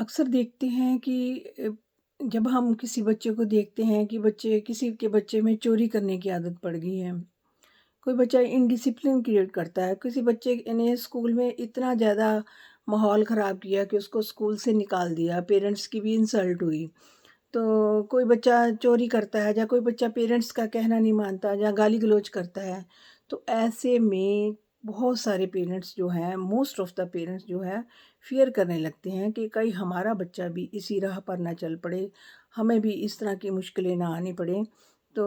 अक्सर देखते हैं कि जब हम किसी बच्चे को देखते हैं कि बच्चे किसी के बच्चे में चोरी करने की आदत पड़ गई है। कोई बच्चा इनडिसिप्लिन क्रिएट करता है, किसी बच्चे ने स्कूल में इतना ज़्यादा माहौल ख़राब किया कि उसको स्कूल से निकाल दिया, पेरेंट्स की भी इंसल्ट हुई। तो कोई बच्चा चोरी करता है या कोई बच्चा पेरेंट्स का कहना नहीं मानता या गाली-गलौज करता है। तो ऐसे में बहुत सारे पेरेंट्स जो हैं, मोस्ट ऑफ द पेरेंट्स जो है फ़ियर करने लगते हैं कि कहीं हमारा बच्चा भी इसी राह पर ना चल पड़े, हमें भी इस तरह की मुश्किलें ना आनी पड़ें। तो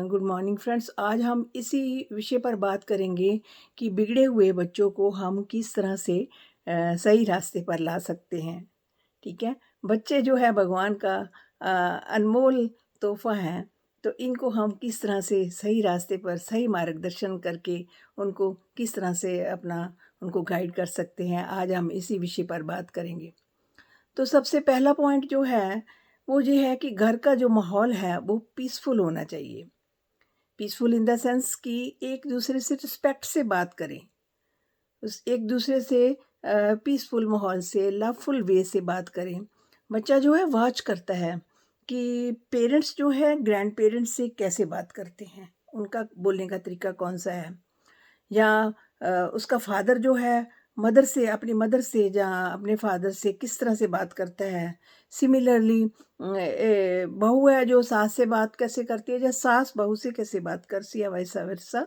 गुड मॉर्निंग फ्रेंड्स, आज हम इसी विषय पर बात करेंगे कि बिगड़े हुए बच्चों को हम किस तरह से सही रास्ते पर ला सकते हैं। ठीक है? बच्चे जो है भगवान का अ, अनमोल तोहफ़ा हैं, तो इनको हम किस तरह से सही रास्ते पर सही मार्गदर्शन करके उनको किस तरह से अपना उनको गाइड कर सकते हैं, आज हम इसी विषय पर बात करेंगे। तो सबसे पहला पॉइंट जो है, वो ये है कि घर का जो माहौल है, वो पीसफुल होना चाहिए। पीसफुल इन द सेंस कि एक-दूसरे से रिस्पेक्ट से बात करें। उस एक-दूसरे से पीसफुल माहौल से, लवफुल वे से बात करें। बच्चा जो है वॉच करता है कि पेरेंट्स जो है ग्रैंड पेरेंट्स से कैसे बात करते हैं, उनका बोलने का तरीका कौन-सा है। या उसका फादर जो है मदर से अपनी मदर से या अपने फादर से किस तरह से बात करता है। सिमिलरली बहू है जो सास से बात कैसे करती है या सास बहू से कैसे बात करती है, वैसा वैसा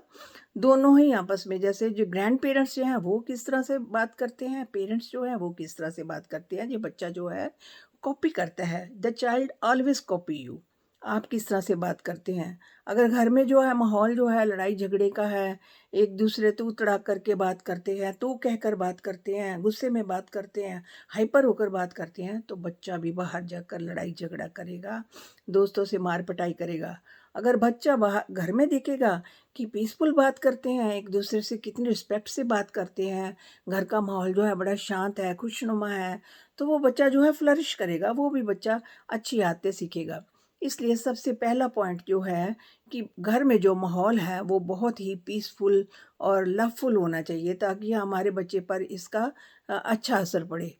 दोनों ही आपस में, जैसे जो ग्रैंड पेरेंट्स जो हैं वो किस तरह से बात करते हैं, पेरेंट्स जो हैं वो किस तरह से बात करते हैं, ये बच्चा जो है कॉपी करता है। The child always copy you. आप किस तरह से बात करते हैं। अगर घर में जो है माहौल जो है लड़ाई झगड़े का है, एक दूसरे तू तड़ाक करके बात करते हैं, तू कहकर बात करते हैं, गुस्से में बात करते हैं, हाइपर होकर बात करते हैं, तो बच्चा भी बाहर जाकर लड़ाई झगड़ा करेगा, दोस्तों से मार पिटाई करेगा। अगर बच्चा बाहर घर में देखेगा कि पीसफुल बात करते हैं, एक दूसरे से कितनी रिस्पेक्ट से बात करते हैं, घर का माहौल जो है बड़ा शांत है, खुशनुमा है, तो वो बच्चा जो है फ्लरिश करेगा, वो भी बच्चा अच्छी आदतें सीखेगा। इसलिए सबसे पहला पॉइंट जो है कि घर में जो माहौल है वो बहुत ही पीसफुल और लवफुल होना चाहिए, ताकि हमारे बच्चे पर इसका अच्छा असर पड़े।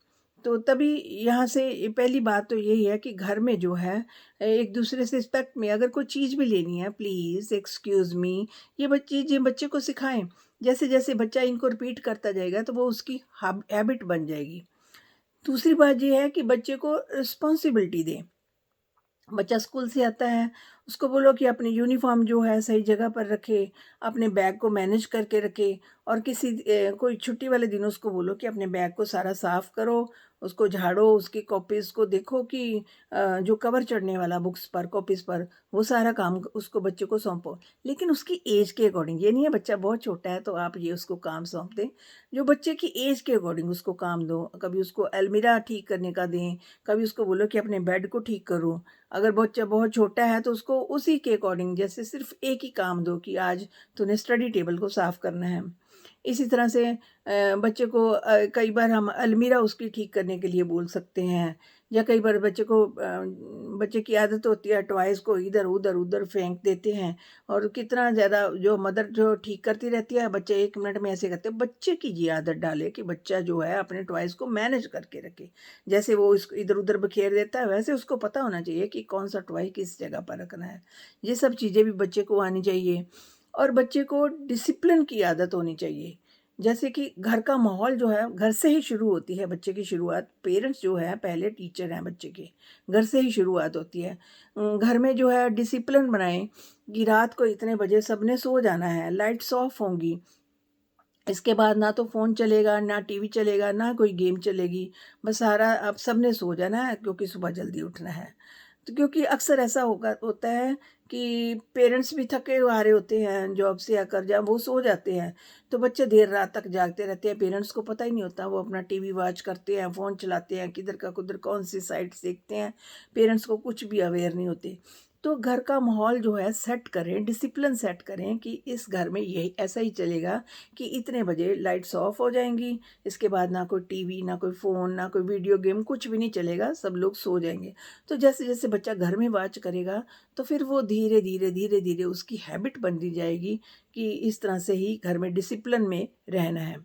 तो तभी यहाँ से पहली बात तो यही है कि घर में जो है एक दूसरे से रिस्पेक्ट में, अगर कोई चीज़ भी लेनी है, प्लीज़ एक्सक्यूज़ मी, ये चीज़ें बच्चे को सिखाएं। जैसे जैसे बच्चा इनको रिपीट करता जाएगा तो वो उसकी हैबिट बन जाएगी। दूसरी बात ये है कि बच्चे को रिस्पॉन्सिबिलिटी दें। बच्चा स्कूल से आता है, उसको बोलो कि अपनी यूनिफ़ॉर्म जो है सही जगह पर रखे, अपने बैग को मैनेज करके रखे, और किसी कोई छुट्टी वाले दिन उसको बोलो कि अपने बैग को सारा साफ़ करो, उसको झाड़ो, उसकी कॉपीज़ को देखो कि जो कवर चढ़ने वाला बुक्स पर, कॉपीज़ पर, वो सारा काम उसको बच्चे को सौंपो। लेकिन उसकी ऐज के अकॉर्डिंग, ये नहीं है बच्चा बहुत छोटा है तो आप ये उसको काम सौंप दें। जो बच्चे की ऐज के अकॉर्डिंग उसको काम दो। कभी उसको अलमीरा ठीक करने का दें, कभी उसको बोलो कि अपने बेड को ठीक करो। अगर बच्चा बहुत छोटा है तो उसको उसी के अकॉर्डिंग, जैसे सिर्फ एक ही काम दो कि आज तूने स्टडी टेबल को साफ़ करना है। इसी तरह से बच्चे को कई बार हम अलमीरा उसकी ठीक करने के लिए बोल सकते हैं, या कई बार बच्चे की आदत होती है टॉयज़ को इधर-उधर फेंक देते हैं, और कितना ज़्यादा जो मदर जो ठीक करती रहती है, बच्चे 1 मिनट में ऐसे करते हैं। बच्चे की ये आदत डालें कि बच्चा जो है अपने टॉयज़ को मैनेज करके रखे। जैसे वो इसको इधर-उधर बखेर देता है, वैसे उसको पता होना चाहिए कि कौन-सा टॉय किस जगह पर रखना है। ये सब चीज़ें भी बच्चे को आनी चाहिए, और बच्चे को डिसिप्लिन की आदत होनी चाहिए। जैसे कि घर का माहौल जो है, घर से ही शुरू होती है बच्चे की शुरुआत। पेरेंट्स जो है पहले टीचर हैं बच्चे के, घर से ही शुरुआत होती है। घर में जो है डिसिप्लिन बनाएँ कि रात को इतने बजे सबने सो जाना है, लाइट्स ऑफ होंगी। इसके बाद ना तो फ़ोन चलेगा, ना टीवी चलेगा, ना कोई गेम चलेगी। बस सारा अब सबने सो जाना है क्योंकि सुबह जल्दी उठना है। तो क्योंकि अक्सर ऐसा होता है कि पेरेंट्स भी थके आ रहे होते हैं जॉब से आकर, जब वो सो जाते हैं, तो बच्चे देर रात तक जागते रहते हैं। पेरेंट्स को पता ही नहीं होता, वो अपना टीवी वॉच करते हैं, फ़ोन चलाते हैं, किधर का कुधर कौन-सी साइट्स देखते हैं। पेरेंट्स को कुछ भी अवेयर नहीं होते। तो घर का माहौल जो है सेट करें, डिसिप्लिन सेट करें कि इस घर में यही ऐसा ही चलेगा कि इतने बजे लाइट्स ऑफ हो जाएँगी, इसके बाद ना कोई टीवी, ना कोई फ़ोन, ना कोई वीडियो गेम, कुछ भी नहीं चलेगा, सब लोग सो जाएँगे। तो जैसे-जैसे बच्चा घर में वॉच करेगा, तो फिर वो धीरे-धीरे, धीरे-धीरे उसकी हैबिट बनती जाएगी कि इस तरह से ही घर में डिसिप्लिन में रहना है।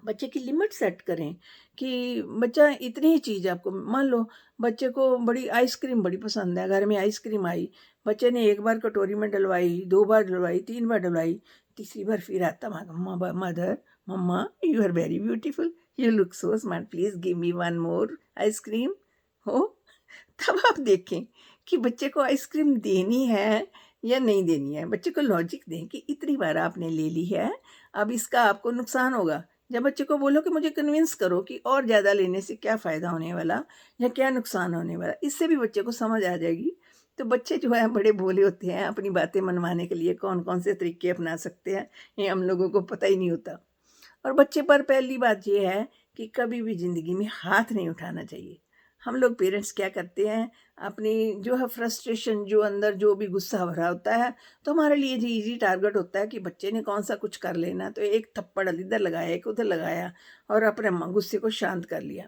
बच्चे की लिमिट सेट करें कि बच्चा इतनी ही चीज़ आपको, मान लो बच्चे को बड़ी आइसक्रीम बड़ी पसंद है, घर में आइसक्रीम आई, बच्चे ने एक बार कटोरी में डलवाई, 2 बार डलवाई, 3 बार डलवाई, तीसरी बार फिर आता mother, mamma you are very beautiful, you look so smart, please give me one more ice cream हो। तब आप देखें कि बच्चे को आइसक्रीम देनी है या नहीं देनी है। बच्चे को लॉजिक दें कि इतनी बार आपने ले ली है, अब इसका आपको नुकसान होगा। जब बच्चे को बोलो कि मुझे कन्विंस करो कि और ज़्यादा लेने से क्या फ़ायदा होने वाला या क्या नुकसान होने वाला, इससे भी बच्चे को समझ आ जाएगी। तो बच्चे जो हैं बड़े भोले होते हैं, अपनी बातें मनवाने के लिए कौन-कौन से तरीके अपना सकते हैं, ये हम लोगों को पता ही नहीं होता। और बच्चे पर पहली बात ये है कि कभी भी ज़िंदगी में हाथ नहीं उठाना चाहिए। हम लोग पेरेंट्स क्या करते हैं, अपनी जो है फ्रस्ट्रेशन, जो अंदर जो भी गुस्सा भरा होता है, तो हमारे लिए जो ईज़ी टारगेट होता है कि बच्चे ने कौन-सा कुछ कर लेना, तो एक थप्पड़ इधर लगाया, एक उधर लगाया और अपने गुस्से को शांत कर लिया।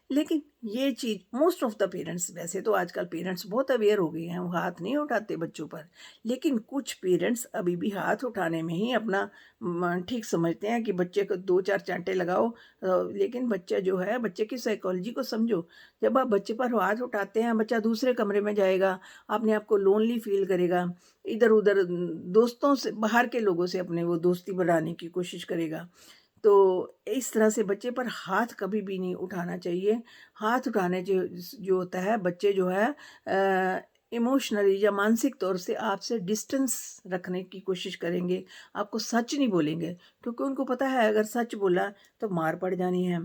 लेकिन ये चीज़ मोस्ट ऑफ द पेरेंट्स, वैसे तो आजकल पेरेंट्स बहुत अवेयर हो गए हैं, वो हाथ नहीं उठाते बच्चों पर। लेकिन कुछ पेरेंट्स अभी भी हाथ उठाने में ही अपना ठीक समझते हैं कि बच्चे को 2-4 चांटे लगाओ। लेकिन बच्चा जो है, बच्चे की साइकोलॉजी को समझो। जब आप बच्चे पर हाथ उठाते हैं, बच्चा दूसरे कमरे में जाएगा, अपने आप को लोनली फ़ील करेगा, इधर-उधर दोस्तों से, बाहर के लोगों से अपने वो दोस्ती बढ़ाने की कोशिश करेगा। तो इस तरह से बच्चे पर हाथ कभी भी नहीं उठाना चाहिए। हाथ उठाने जो होता है, बच्चे जो है इमोशनली या मानसिक तौर से आपसे डिस्टेंस रखने की कोशिश करेंगे, आपको सच नहीं बोलेंगे, क्योंकि उनको पता है अगर सच बोला तो मार पड़ जानी है।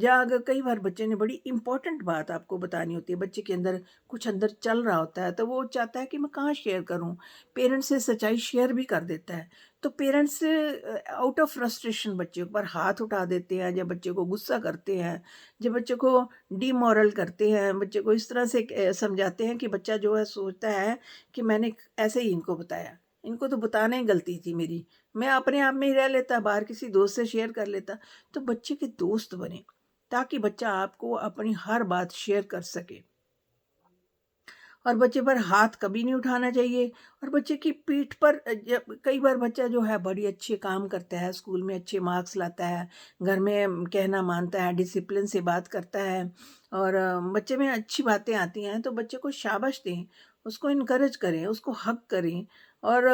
या अगर कई बार बच्चे ने बड़ी इम्पोर्टेंट बात आपको बतानी होती है, बच्चे के अंदर कुछ अंदर चल रहा होता है, तो वो चाहता है कि मैं कहाँ शेयर करूँ? पेरेंट्स से सच्चाई शेयर भी कर देता है। तो पेरेंट्स आउट ऑफ फ्रस्ट्रेशन बच्चे पर हाथ उठा देते हैं, जब बच्चे को गुस्सा करते हैं, जब बच्चे को डीमोरल करते हैं, बच्चे को इस तरह से समझाते हैं कि बच्चा जो है सोचता है कि मैंने ऐसे ही इनको बताया, इनको तो बताने ही गलती थी मेरी, मैं अपने आप में ही रह लेता, बाहर किसी दोस्त से शेयर कर लेता। तो बच्चे के दोस्त बने, ताकि बच्चा आपको अपनी हर बात शेयर कर सके। और बच्चे पर हाथ कभी नहीं उठाना चाहिए। और बच्चे की पीठ पर जब कई बार बच्चा जो है बड़ी अच्छे काम करता है, स्कूल में अच्छे मार्क्स लाता है, घर में कहना मानता है, डिसिप्लिन से बात करता है और बच्चे में अच्छी बातें आती हैं, तो बच्चे को शाबाश दें, उसको इनकरेज करें, उसको हग करें। और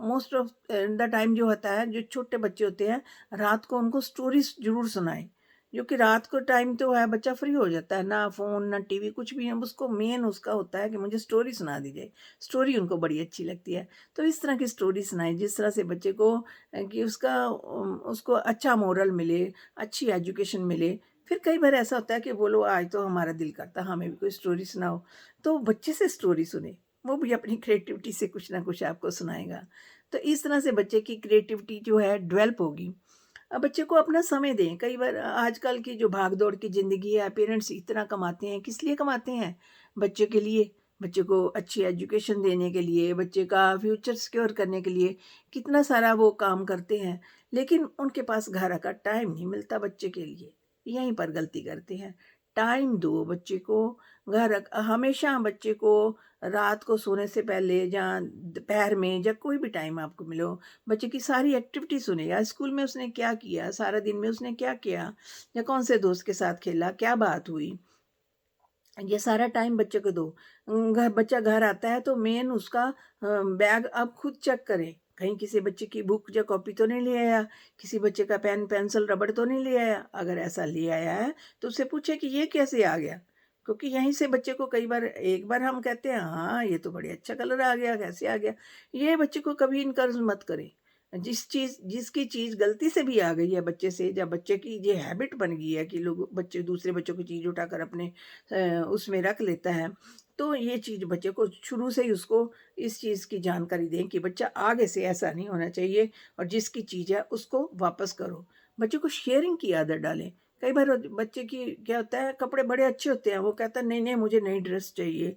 मोस्ट ऑफ द टाइम जो होता है, जो छोटे बच्चे होते हैं, रात को उनको स्टोरीज ज़रूर सुनाएं, जो कि रात को टाइम तो है, बच्चा फ्री हो जाता है, ना फ़ोन ना टीवी कुछ भी है, उसको मेन उसका होता है कि मुझे स्टोरी सुना दीजिए। स्टोरी उनको बड़ी अच्छी लगती है। तो इस तरह की स्टोरी सुनाएँ जिस तरह से बच्चे को कि उसको अच्छा मोरल मिले, अच्छी एजुकेशन मिले। फिर कई बार ऐसा होता है कि बोलो आज तो हमारा दिल करता है हमें भी कोई स्टोरी सुनाओ, तो बच्चे से स्टोरी सुनें। वो भी अपनी क्रिएटिविटी से कुछ ना कुछ आपको सुनाएगा। तो इस तरह से बच्चे की क्रिएटिविटी जो है डेवलप होगी। बच्चे को अपना समय दें। कई बार आजकल की जो भाग-दौड़ की ज़िंदगी है, पेरेंट्स इतना कमाते हैं, किस लिए कमाते हैं? बच्चे के लिए, बच्चे को अच्छी एजुकेशन देने के लिए, बच्चे का फ्यूचर सिक्योर करने के लिए, कितना सारा वो काम करते हैं। लेकिन उनके पास घर का टाइम नहीं मिलता बच्चे के लिए, यहीं पर गलती करते हैं। टाइम दो बच्चे को, हमेशा बच्चे को रात को सोने से पहले या दोपहर में या कोई भी टाइम आपको मिलो, बच्चे की सारी एक्टिविटी सुनेगा, स्कूल में उसने क्या किया, सारा दिन में उसने क्या किया, या कौन से दोस्त के साथ खेला, क्या बात हुई, ये सारा टाइम बच्चे को दो। बच्चा घर आता है तो मेन उसका बैग आप खुद चेक करें, कहीं किसी बच्चे की बुक या कॉपी तो नहीं ले आया, किसी बच्चे का पेन पेंसिल रबड़ तो नहीं ले आया। अगर ऐसा ले आया है तो उससे पूछे कि ये कैसे आ गया, क्योंकि यहीं से बच्चे को कई बार, एक बार हम कहते हैं हाँ ये तो बड़ी अच्छा कलर आ गया, कैसे आ गया, ये बच्चे को कभी इनकरेज मत करें। जिसकी चीज़ गलती से भी आ गई है बच्चे से, या बच्चे की ये हैबिट बन गई है कि लोग बच्चे दूसरे बच्चों की चीज़ उठाकर अपने उसमें रख लेता है, तो ये चीज़ बच्चे को शुरू से ही उसको इस चीज़ की जानकारी दें कि बच्चा आगे से ऐसा नहीं होना चाहिए, और जिसकी चीज़ है उसको वापस करो। बच्चे को शेयरिंग की आदत डालें। कई बार बच्चे की क्या होता है, कपड़े बड़े अच्छे होते हैं, वो कहता है नहीं नहीं मुझे नई ड्रेस चाहिए,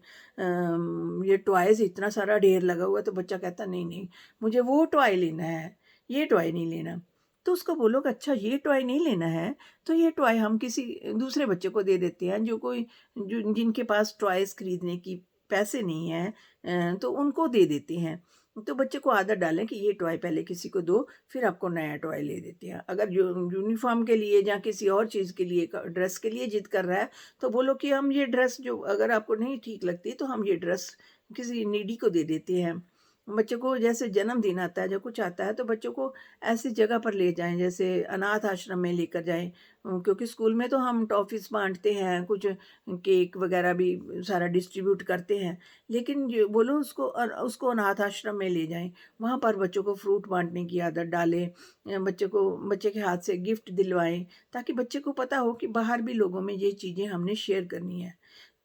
ये टॉयज़ इतना सारा ढेर लगा हुआ है, तो बच्चा कहता है नहीं नहीं मुझे वो टॉय लेना है, ये टॉय नहीं लेना। तो उसको बोलो कि अच्छा ये टॉय नहीं लेना है, तो ये टॉय हम किसी दूसरे बच्चे को दे देते हैं, जो जिनके पास टॉयज़ खरीदने की पैसे नहीं हैं, तो उनको दे देते हैं। तो बच्चे को आदत डालें कि ये टॉय पहले किसी को दो, फिर आपको नया टॉय ले देते हैं। अगर जो यूनिफ़ॉर्म के लिए या किसी और चीज़ के लिए क ड्रेस के लिए ज़िद कर रहा है, तो बोलो कि हम ये ड्रेस जो अगर आपको नहीं ठीक लगती, तो हम ये ड्रेस किसी नीडी को दे देते हैं। बच्चे को जैसे जन्मदिन आता है, जब कुछ आता है, तो बच्चों को ऐसी जगह पर ले जाएँ, जैसे अनाथ आश्रम में लेकर जाएँ। क्योंकि स्कूल में तो हम टॉफ़ीज़ बाँटते हैं, कुछ केक वगैरह भी सारा डिस्ट्रीब्यूट करते हैं। लेकिन ये बोलो उसको अनाथ आश्रम में ले जाएँ, वहाँ पर बच्चों को फ्रूट बाँटने की आदत डालें। बच्चे के हाथ से गिफ्ट दिलवाएँ, ताकि बच्चे को पता हो कि बाहर भी लोगों में ये चीज़ें हमने शेयर करनी है।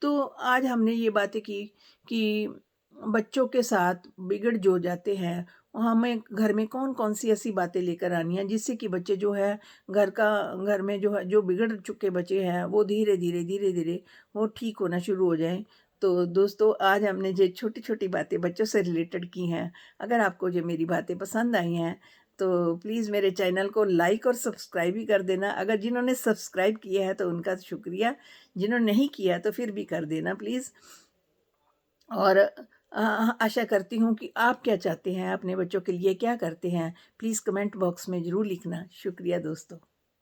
तो आज हमने ये बातें की कि बच्चों के साथ बिगड़ जो जाते हैं, हमें घर में कौन-कौन सी ऐसी बातें लेकर आनी हैं, जिससे कि बच्चे जो है घर में जो है जो बिगड़ चुके बच्चे हैं, वो धीरे-धीरे वो ठीक होना शुरू हो जाएँ। तो दोस्तों, आज हमने जो छोटी-छोटी बातें बच्चों से रिलेटेड की हैं, अगर आपको जो मेरी बातें पसंद आई हैं, तो प्लीज़ मेरे चैनल को लाइक और सब्सक्राइब भी कर देना। अगर जिन्होंने सब्सक्राइब किया है तो उनका शुक्रिया, जिन्होंने नहीं किया तो फिर भी कर देना प्लीज़। और आशा करती हूँ कि आप क्या चाहते हैं, अपने बच्चों के लिए क्या करते हैं? प्लीज़ कमेंट बॉक्स में ज़रूर लिखना। शुक्रिया दोस्तों।